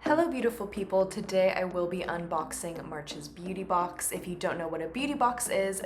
Hello beautiful people, today I will be unboxing March's beauty box. If you don't know what a beauty box is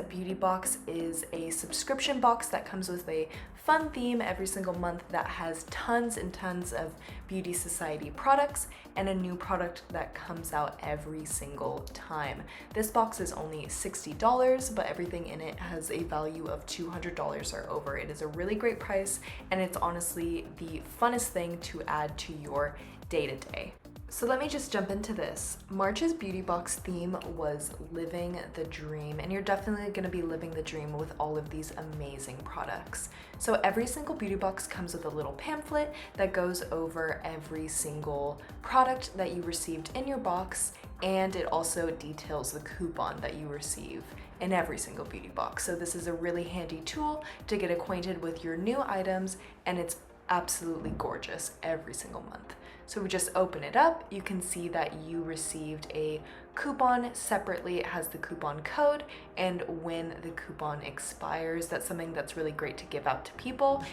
a subscription box that comes with a fun theme every single month that has tons and tons of Beauty Society products and a new product that comes out every single time. This box is only $60, but everything in it has a value of $200 or over. It is a really great price and it's honestly the funnest thing to add to your day-to-day. So let me just jump into this. March's beauty box theme was living the dream, and you're definitely gonna be living the dream with all of these amazing products. So every single beauty box comes with a little pamphlet that goes over every single product that you received in your box, and it also details the coupon that you receive in every single beauty box. So this is a really handy tool to get acquainted with your new items, and it's absolutely gorgeous every single month. So we just open it up, you can see that you received a coupon separately. It has the coupon code and when the coupon expires. That's something that's really great to give out to people.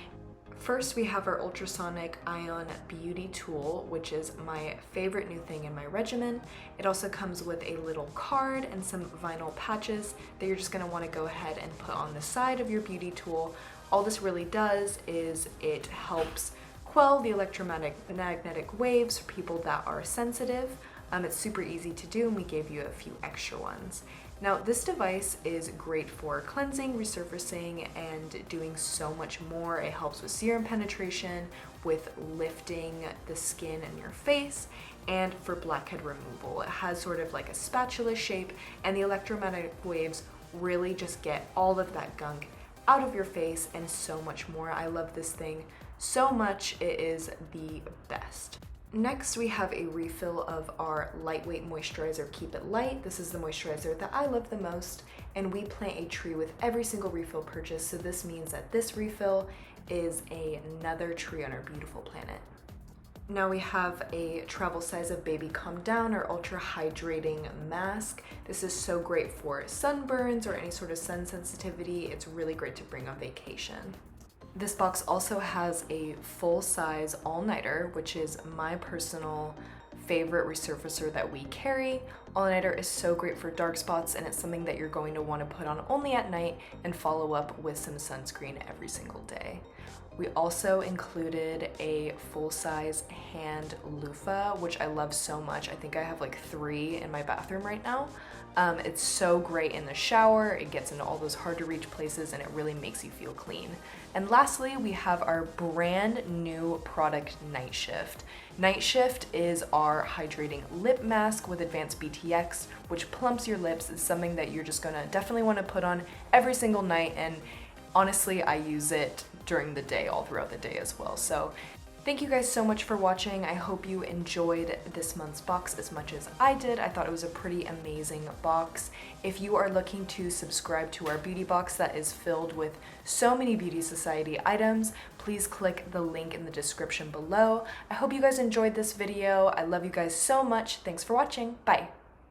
First, we have our ultrasonic ion beauty tool, which is my favorite new thing in my regimen. It also comes with a little card and some vinyl patches that you're just gonna wanna go ahead and put on the side of your beauty tool. All this really does is it helps quell the electromagnetic waves for people that are sensitive. It's super easy to do and we gave you a few extra ones. Now this device is great for cleansing, resurfacing, and doing so much more. It helps with serum penetration, with lifting the skin in your face, and for blackhead removal. It has sort of like a spatula shape and the electromagnetic waves really just get all of that gunk out of your face and so much more. I love this thing so much, it is the best. Next, we have a refill of our lightweight moisturizer, Keep It Light. This is the moisturizer that I love the most, and we plant a tree with every single refill purchase, so this means that this refill is another tree on our beautiful planet. Now we have a travel size of Baby Calm Down, or ultra hydrating mask. This is so great for sunburns or any sort of sun sensitivity. It's really great to bring on vacation. This box also has a full-size all-nighter, which is my personal favorite resurfacer that we carry. All-nighter is so great for dark spots, and it's something that you're going to want to put on only at night and follow up with some sunscreen every single day. We also included a full-size hand loofah, which I love so much. I think I have like 3 in my bathroom right now. It's so great in the shower, it gets into all those hard to reach places, and it really makes you feel clean. And lastly, we have our brand new product, Night Shift. Night Shift is our hydrating lip mask with advanced BTX, which plumps your lips. It's something that you're just gonna definitely wanna put on every single night, and honestly, I use it during the day, all throughout the day as well. So thank you guys so much for watching. I hope you enjoyed this month's box as much as I did. I thought it was a pretty amazing box. If you are looking to subscribe to our beauty box that is filled with so many Beauty Society items, please click the link in the description below. I hope you guys enjoyed this video. I love you guys so much. Thanks for watching. Bye.